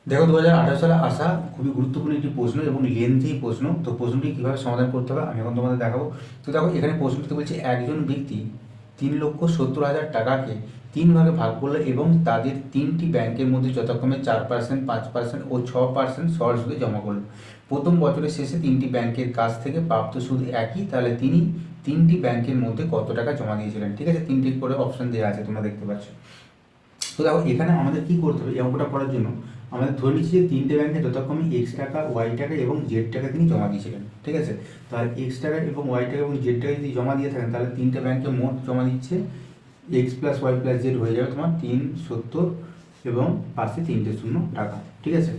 দেখো 2018 সালে আসা খুবই গুরুত্বপূর্ণ একটি প্রশ্ন এবং লেন্থি প্রশ্ন। তো প্রশ্নটি কীভাবে সমাধান করতে হবে আমি এখন তোমাদের দেখাবো। তো দেখো এখানে প্রশ্নটি বলছে একজন ব্যক্তি 3,70,000 টাকাকে 3 ভাগে ভাগ করলো এবং তাদের 3টি ব্যাংকের মধ্যে যথাক্রমে 4%, 5% ও 6% সরল সুদে জমা করলো। প্রথম বছরের শেষে 3টি ব্যাংকের কাছ থেকে প্রাপ্ত সুদ একই, তাহলে তিনি 3টি ব্যাংকের মধ্যে কত টাকা জমা দিয়েছিলেন। ঠিক আছে, 3টি করে অপশন দেওয়া আছে, তোমরা দেখতে পাচ্ছ। তো দেখো এখানে আমাদের কি করতে হবে, এই অঙ্কটা করার জন্য আমাদের ধরে নিচ্ছি যে 3টে ব্যাংকে যথাক্রমে এক্স টাকা, ওয়াই টাকা এবং জেড টাকা তিনি জমা দিয়েছিলেন। ঠিক আছে, তাহলে এক্স টাকা এবং ওয়াই টাকা এবং জেড টাকা যদি জমা দিয়ে থাকেন তাহলে 3টে ব্যাংকে মোট জমা দিচ্ছে x plus y plus z হয়ে যাবে তোমার 370 এবং পাশে 3টে শূন্য টাকা। ঠিক আছে,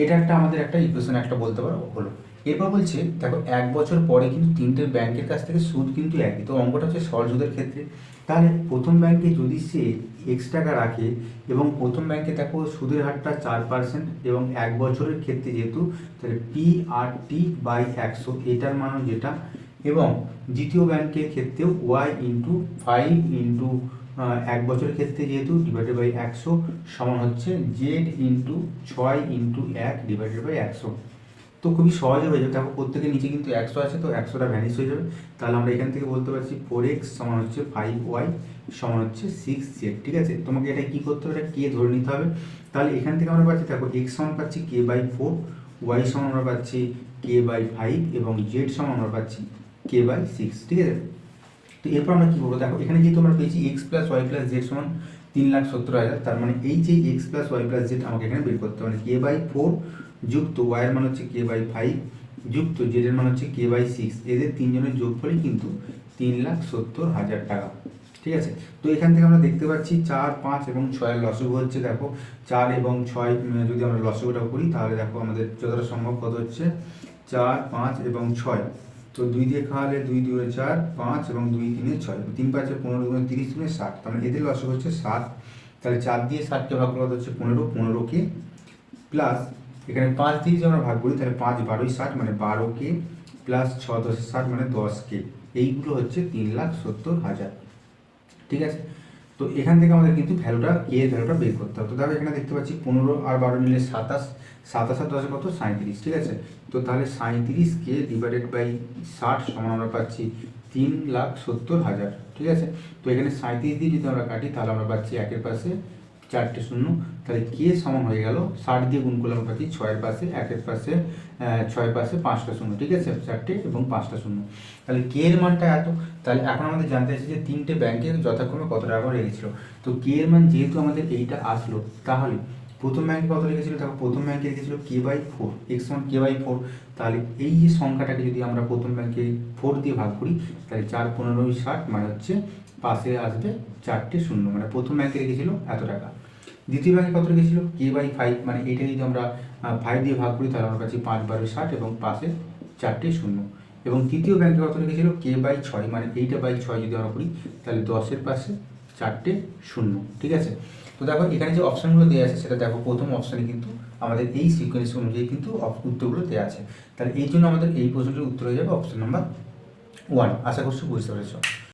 এটা একটা আমাদের একটা ইকুয়েশন একটা বলতে পারো হলো। এরপর বলছে দেখো 1 বছর পরে কিন্তু 3টে ব্যাংকের কাছ থেকে সুদ কিন্তু একই। তো অঙ্কটা হচ্ছে সরল সুদের ক্ষেত্রে, তাহলে প্রথম ব্যাংকে যদি সে এক্স টাকা রাখে এবং প্রথম ব্যাংকে দেখো সুদের হারটা 4% এবং 1 বছরের ক্ষেত্রে যেহেতু, তাহলে PRT/100 এটার মান যেটা, এবং দ্বিতীয় ব্যাংকের ক্ষেত্রেও Y/5 1 বছরের ক্ষেত্রে যেহেতু /100 সমান হচ্ছে Z/6/1 তো খুবই সহজে হয়ে যাবে। দেখো প্রত্যেকের নিচে কিন্তু 100 আছে, তো 100টা ভ্যানিশ হয়ে যাবে। তাহলে আমরা এখান থেকে বলতে পারছি 4x সমান হচ্ছে 5y সমান হচ্ছে 6z। ঠিক আছে, তোমাকে এটা কি করতে হবে, এটা কে ধরে নিতে হবে। তাহলে এখান থেকে আমরা পাচ্ছি দেখো x সমান পাচ্ছি k/4, y সমান আমরা পাচ্ছি k/5 এবং z সমান আমরা পাচ্ছি k/6। ঠিক আছে, তো এরপর আমরা কী করবো, দেখো এখানে যেহেতু আমরা পেয়েছি x plus y plus z সমান 3,70,000, তার মানে এই যে x plus y plus z আমাকে এখানে বের করতে হবে। k/4 যুক্ত ওয়াইয়ের মান হচ্ছে k/5 যুক্ত জেডের মান হচ্ছে k/6, এদের তিনজনের যোগফলই কিন্তু 3,70,000 টাকা। ঠিক আছে, তো এখান থেকে আমরা দেখতে পাচ্ছি 4, 5 এবং 6-এর লসগু হচ্ছে। দেখো 4 এবং 6 যদি আমরা লসগুটা করি তাহলে দেখো আমাদের যতটা সম্ভব কত হচ্ছে 4, 5 এবং 6। তো 2 দিয়ে খাওয়ালে 2 2 4, 5 এবং 2 3 6, 3 5 15 2 30 3 60, তার মানে এদের লসগু হচ্ছে 7। তাহলে 4 দিয়ে 7কে ভাগ করা হচ্ছে 15, 15কে প্লাস এখানে 5 দিয়ে যদি আমরা ভাগ করি তাহলে 5 12 60, মানে 12কে প্লাস 6 10 60 মানে 10কে, এইগুলো হচ্ছে 3,70,000। ঠিক আছে, তো এখান থেকে আমাদের কিন্তু ভ্যালুটা এর ভ্যালুটা বের করতে হবে। তো দেখো এখানে দেখতে পাচ্ছি 15 আর 12 মিলে 27, 27 আর 10 কত 37। ঠিক আছে, তো তাহলে 37কে /60 সমান আমরা পাচ্ছি 3,70,000। ঠিক আছে, তো এখানে 37 দিয়ে যদি আমরা কাটি তাহলে আমরা পাচ্ছি একের পাশে 4টে শূন্য, তাহলে কে সমান হয়ে গেল 60 দিয়ে গুণ করলে আমরা পাচ্ছি 6-এর পাশে একের পাশে 6-এর পাশে 5টা শূন্য। ঠিক আছে, 4টে এবং 5টা শূন্য, তাহলে কে এর মানটা এত। তাহলে এখন আমাদের জানতে চাইছে যে 3টে ব্যাংকে যথাক্রমে কত টাকা করে রেখেছিল। তো কে এর মান যেহেতু আমাদের এইটা আসলো, তাহলে প্রথম ব্যাংকে কত রেখেছিল, দেখো প্রথম ব্যাংকে রেখেছিল k/4, x সমান k/4। তাহলে এই যে সংখ্যাটাকে যদি আমরা প্রথম ব্যাংকে 4 দিয়ে ভাগ করি তাহলে 4 15 60, মানে হচ্ছে পাশে আসবে 4টে শূন্য, মানে প্রথম ব্যাংকে রেখেছিল এত টাকা। দ্বিতীয় ব্যাংকে কত রেখেছিল k/5, মানে এটা যদি আমরা 5 দিয়ে ভাগ করি তাহলে আমরা পাচ্ছি 5 12 60 এবং পাশে 4টে শূন্য। এবং তৃতীয় ব্যাংকে কত রেখেছিল k/6, মানে এইটা বাই 6 যদি আমরা করি তাহলে 10-এর পাশে 4টে শূন্য। ঠিক আছে, তো দেখো এখানে যে অপশানগুলো দেওয়া আছে সেটা দেখো প্রথম অপশানে কিন্তু আমাদের এই সিকোয়েন্স অনুযায়ী কিন্তু উত্তরগুলো দেওয়া আছে। তাহলে এই জন্য আমাদের এই প্রশ্নটির উত্তর হয়ে যাবে অপশান নাম্বার 1। আশা করছি বুঝতে পেরেছ।